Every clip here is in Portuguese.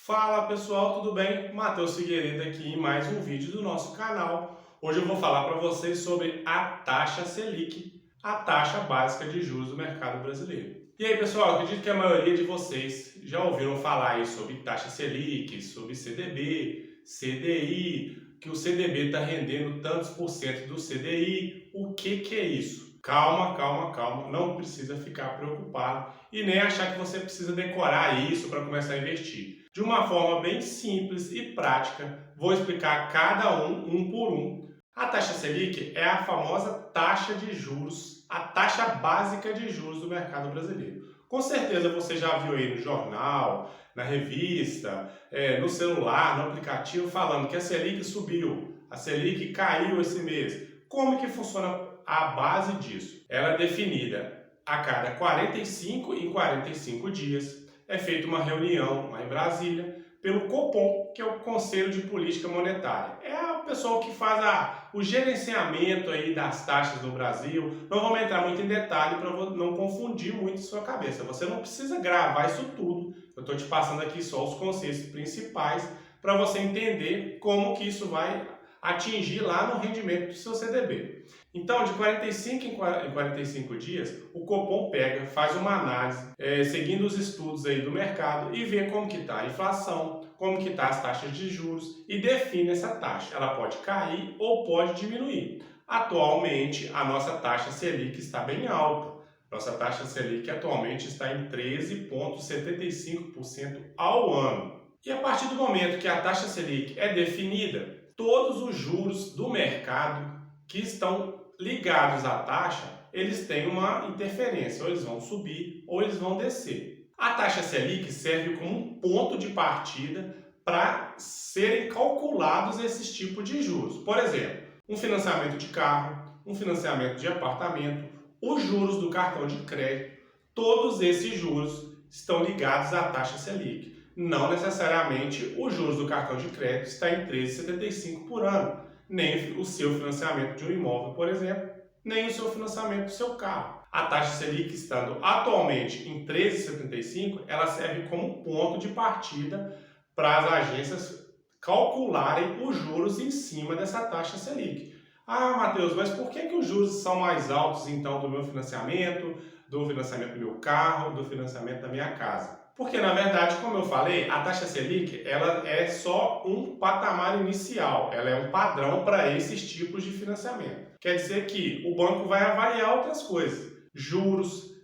Fala pessoal, tudo bem? Matheus Figueiredo aqui em mais um vídeo do nosso canal. Hoje eu vou falar para vocês sobre a taxa Selic, a taxa básica de juros do mercado brasileiro. E aí pessoal, acredito que a maioria de vocês já ouviram falar aí sobre taxa Selic, sobre CDB, CDI, que o CDB está rendendo tantos por cento do CDI. O que é isso? Calma, calma, calma, não precisa ficar preocupado e nem achar que você precisa decorar isso para começar a investir. De uma forma bem simples e prática, vou explicar cada um por um. A taxa Selic é a famosa taxa de juros, a taxa básica de juros do mercado brasileiro. Com certeza você já viu aí no jornal, na revista, no celular, no aplicativo, falando que a Selic subiu, a Selic caiu esse mês. Como que funciona a base disso? Ela é definida a cada 45 em 45 dias. É feita uma reunião lá em Brasília pelo Copom, que é o Conselho de Política Monetária. É a pessoa que faz o gerenciamento aí das taxas no Brasil. Não vamos entrar muito em detalhe para não confundir muito sua cabeça. Você não precisa gravar isso tudo. Eu estou te passando aqui só os conceitos principais para você entender como que isso vai atingir lá no rendimento do seu CDB. Então, de 45 em 45 dias, o Copom pega, faz uma análise, seguindo os estudos aí do mercado e vê como que está a inflação, como que está as taxas de juros e define essa taxa. Ela pode cair ou pode diminuir. Atualmente, a nossa taxa Selic está bem alta. Nossa taxa Selic atualmente está em 13,75% ao ano. E a partir do momento que a taxa Selic é definida, todos os juros do mercado que estão ligados à taxa, eles têm uma interferência, ou eles vão subir ou eles vão descer. A taxa Selic serve como um ponto de partida para serem calculados esses tipos de juros. Por exemplo, um financiamento de carro, um financiamento de apartamento, os juros do cartão de crédito, todos esses juros estão ligados à taxa Selic. Não necessariamente os juros do cartão de crédito está em 13,75 por ano, nem o seu financiamento de um imóvel, por exemplo, nem o seu financiamento do seu carro. A taxa Selic estando atualmente em 13,75, ela serve como ponto de partida para as agências calcularem os juros em cima dessa taxa Selic. Ah, Matheus, mas por que os juros são mais altos então do meu financiamento, do financiamento do meu carro, do financiamento da minha casa? Porque, na verdade, como eu falei, a taxa Selic ela é só um patamar inicial, ela é um padrão para esses tipos de financiamento. Quer dizer que o banco vai avaliar outras coisas, juros,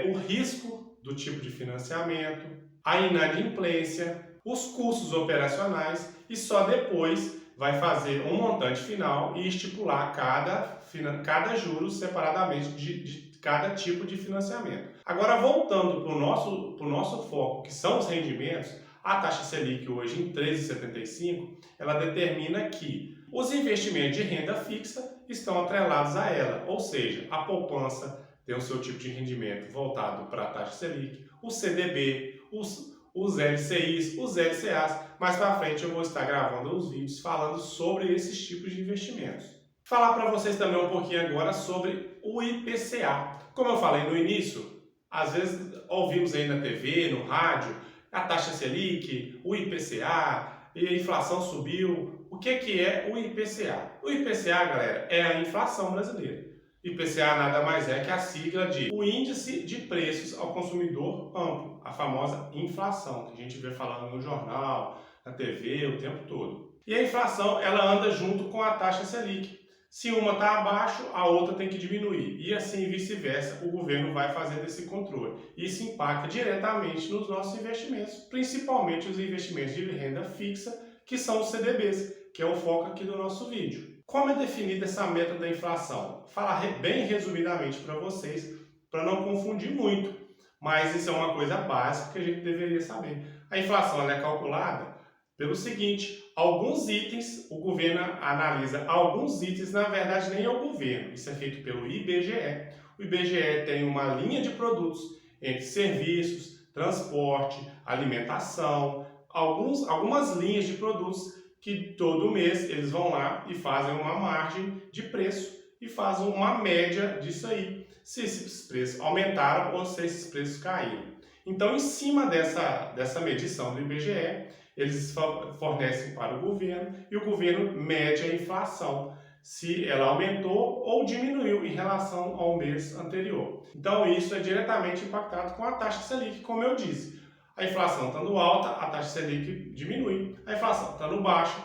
o risco do tipo de financiamento, a inadimplência, os custos operacionais e só depois vai fazer um montante final e estipular cada juros separadamente de cada tipo de financiamento. Agora, voltando para o nosso foco, que são os rendimentos, a taxa Selic hoje em 13,75, ela determina que os investimentos de renda fixa estão atrelados a ela, ou seja, a poupança tem o seu tipo de rendimento voltado para a taxa Selic, o CDB, os LCIs, os LCAs. Mais para frente eu vou estar gravando os vídeos falando sobre esses tipos de investimentos. Falar para vocês também um pouquinho agora sobre o IPCA. Como eu falei no início, às vezes ouvimos aí na TV, no rádio, a taxa Selic, o IPCA, e a inflação subiu. O que é o IPCA? O IPCA, galera, é a inflação brasileira. IPCA nada mais é que a sigla de o Índice de Preços ao Consumidor Amplo, a famosa inflação, que a gente vê falando no jornal, na TV o tempo todo. E a inflação, ela anda junto com a taxa Selic. Se uma está abaixo, a outra tem que diminuir. E assim vice-versa, o governo vai fazendo esse controle. Isso impacta diretamente nos nossos investimentos, principalmente os investimentos de renda fixa, que são os CDBs, que é o foco aqui do nosso vídeo. Como é definida essa meta da inflação? Vou falar bem resumidamente para vocês, para não confundir muito, mas isso é uma coisa básica que a gente deveria saber. A inflação ela é calculada pelo seguinte: alguns itens, o governo analisa alguns itens, na verdade nem é o governo, isso é feito pelo IBGE. O IBGE tem uma linha de produtos entre serviços, transporte, alimentação, algumas linhas de produtos que todo mês eles vão lá e fazem uma margem de preço e fazem uma média disso aí, se esses preços aumentaram ou se esses preços caíram. Então, em cima dessa medição do IBGE, eles fornecem para o governo e o governo mede a inflação, se ela aumentou ou diminuiu em relação ao mês anterior. Então isso é diretamente impactado com a taxa Selic, como eu disse. A inflação estando alta, a taxa Selic diminui. A inflação estando baixa,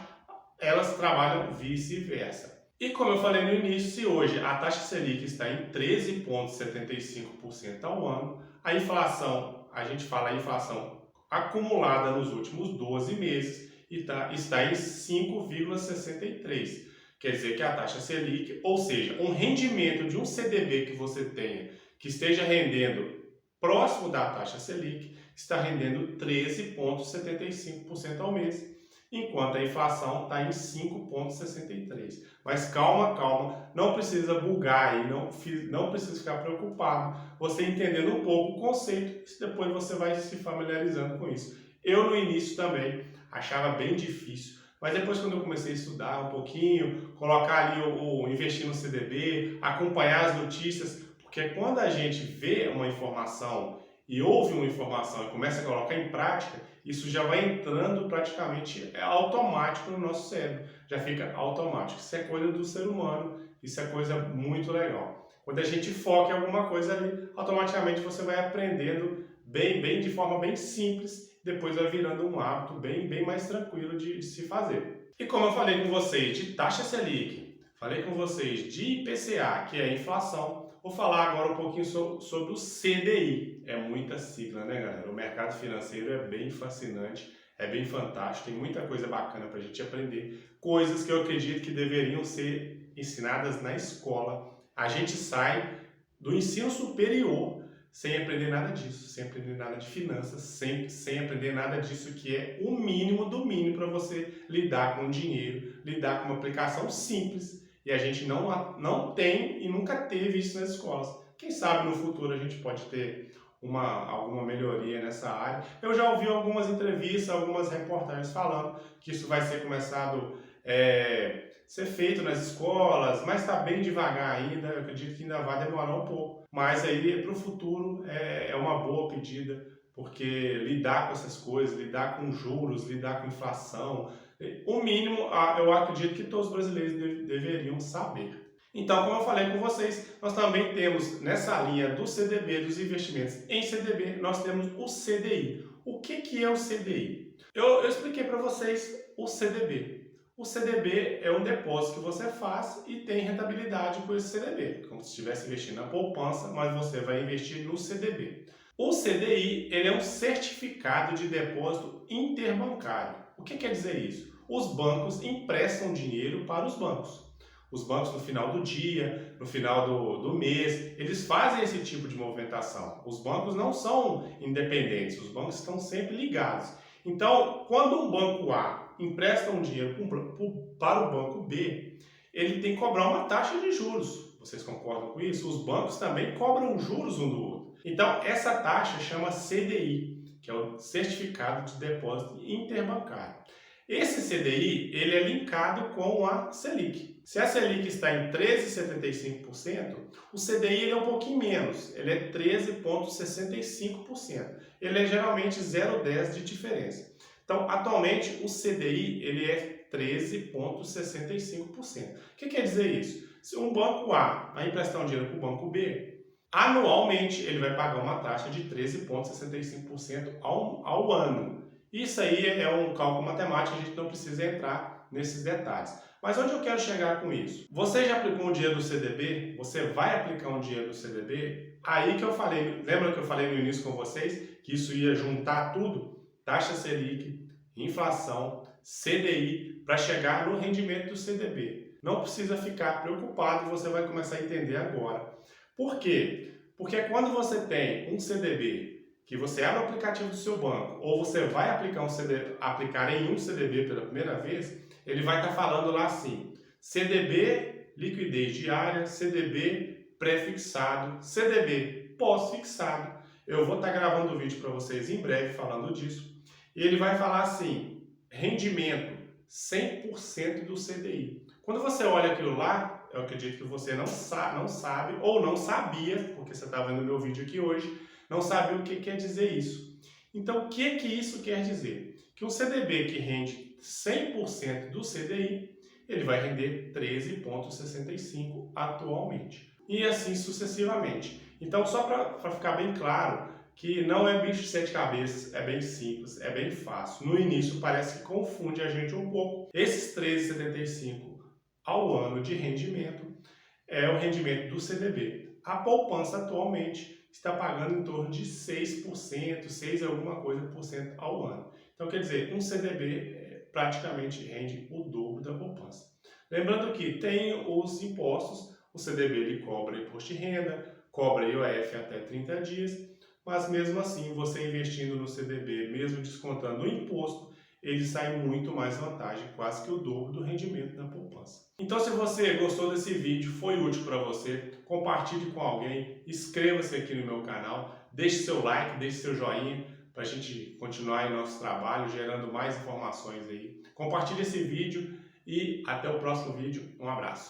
elas trabalham vice-versa. E como eu falei no início, se hoje a taxa Selic está em 13,75% ao ano, a inflação, a gente fala a inflação acumulada nos últimos 12 meses está em 5,63%. Quer dizer que a taxa Selic, ou seja, um rendimento de um CDB que você tenha que esteja rendendo próximo da taxa Selic, está rendendo 13,75% ao mês, enquanto a inflação está em 5,63%. Mas calma, não precisa bugar aí, não precisa ficar preocupado. Você entendendo um pouco o conceito, depois você vai se familiarizando com isso. Eu no início também achava bem difícil, mas depois quando eu comecei a estudar um pouquinho, colocar ali o investir no CDB, acompanhar as notícias, porque quando a gente vê uma informação e ouve uma informação e começa a colocar em prática, isso já vai entrando praticamente automático no nosso cérebro, já fica automático. Isso é coisa do ser humano, isso é coisa muito legal. Quando a gente foca em alguma coisa ali, automaticamente você vai aprendendo bem de forma bem simples, depois vai virando um hábito bem mais tranquilo de se fazer. E como eu falei com vocês de taxa Selic, falei com vocês de IPCA, que é a inflação, vou falar agora um pouquinho sobre o CDI. É muita sigla, né, galera? O mercado financeiro é bem fascinante, é bem fantástico, tem muita coisa bacana para a gente aprender, coisas que eu acredito que deveriam ser ensinadas na escola. A gente sai do ensino superior sem aprender nada disso, sem aprender nada de finanças, sem aprender nada disso que é o mínimo do mínimo para você lidar com o dinheiro, lidar com uma aplicação simples. E a gente não tem e nunca teve isso nas escolas. Quem sabe no futuro a gente pode ter alguma melhoria nessa área. Eu já ouvi algumas entrevistas, algumas reportagens falando que isso vai ser começado ser feito nas escolas, mas está bem devagar ainda. Eu acredito que ainda vai demorar um pouco. Mas aí para o futuro é uma boa pedida, porque lidar com essas coisas, lidar com juros, lidar com inflação, o mínimo, eu acredito que todos os brasileiros deveriam saber. Então, como eu falei com vocês, nós também temos nessa linha do CDB, dos investimentos em CDB, nós temos o CDI. O que é o CDI? Eu expliquei para vocês o CDB. O CDB é um depósito que você faz e tem rentabilidade com esse CDB, como se estivesse investindo na poupança, mas você vai investir no CDB. O CDI ele é um certificado de depósito interbancário. O que quer dizer isso? Os bancos emprestam dinheiro para os bancos. Os bancos no final do dia, no final do mês, eles fazem esse tipo de movimentação. Os bancos não são independentes, os bancos estão sempre ligados. Então, quando um banco A empresta um dinheiro para o banco B, ele tem que cobrar uma taxa de juros. Vocês concordam com isso? Os bancos também cobram juros um do outro. Então, essa taxa chama CDI, que é o Certificado de Depósito Interbancário. Esse CDI ele é linkado com a Selic. Se a Selic está em 13,75%, o CDI ele é um pouquinho menos, ele é 13,65%. Ele é geralmente 0,10 de diferença. Então, atualmente, o CDI ele é 13,65%. O que quer dizer isso? Se um banco A vai emprestar um dinheiro para o banco B, anualmente ele vai pagar uma taxa de 13,65% ao ano. Isso aí é um cálculo matemático, a gente não precisa entrar nesses detalhes. Mas onde eu quero chegar com isso? Você já aplicou um dinheiro no CDB? Você vai aplicar um dinheiro no CDB? Aí que eu falei, lembra que eu falei no início com vocês que isso ia juntar tudo? Taxa Selic, inflação, CDI, para chegar no rendimento do CDB. Não precisa ficar preocupado, você vai começar a entender agora. Por quê? Porque quando você tem um CDB, que você abre o aplicativo do seu banco, ou você vai aplicar em um CDB pela primeira vez, ele vai estar falando lá assim, CDB liquidez diária, CDB pré-fixado, CDB pós-fixado. Eu vou estar gravando o vídeo para vocês em breve falando disso. E ele vai falar assim, rendimento 100% do CDI. Quando você olha aquilo lá, eu acredito que você não sabe ou não sabia, porque você está vendo o meu vídeo aqui hoje, não sabe o que quer dizer isso. Então, o que isso quer dizer? que um CDB que rende 100% do CDI, ele vai render 13,65 atualmente. E assim sucessivamente. Então, só para ficar bem claro, que não é bicho de sete cabeças, é bem simples, é bem fácil. No início parece que confunde a gente um pouco. Esses 13,75 ao ano de rendimento é o rendimento do CDB. A poupança atualmente está pagando em torno de 6%, 6 alguma coisa por cento ao ano. Então, quer dizer, um CDB praticamente rende o dobro da poupança. Lembrando que tem os impostos, o CDB ele cobra imposto de renda, cobra IOF até 30 dias, mas mesmo assim, você investindo no CDB, mesmo descontando o imposto, ele sai muito mais vantagem, quase que o dobro do rendimento da poupança. Então, se você gostou desse vídeo, foi útil para você, compartilhe com alguém, inscreva-se aqui no meu canal, deixe seu like, deixe seu joinha, para a gente continuar aí nosso trabalho, gerando mais informações aí. Compartilhe esse vídeo e até o próximo vídeo. Um abraço.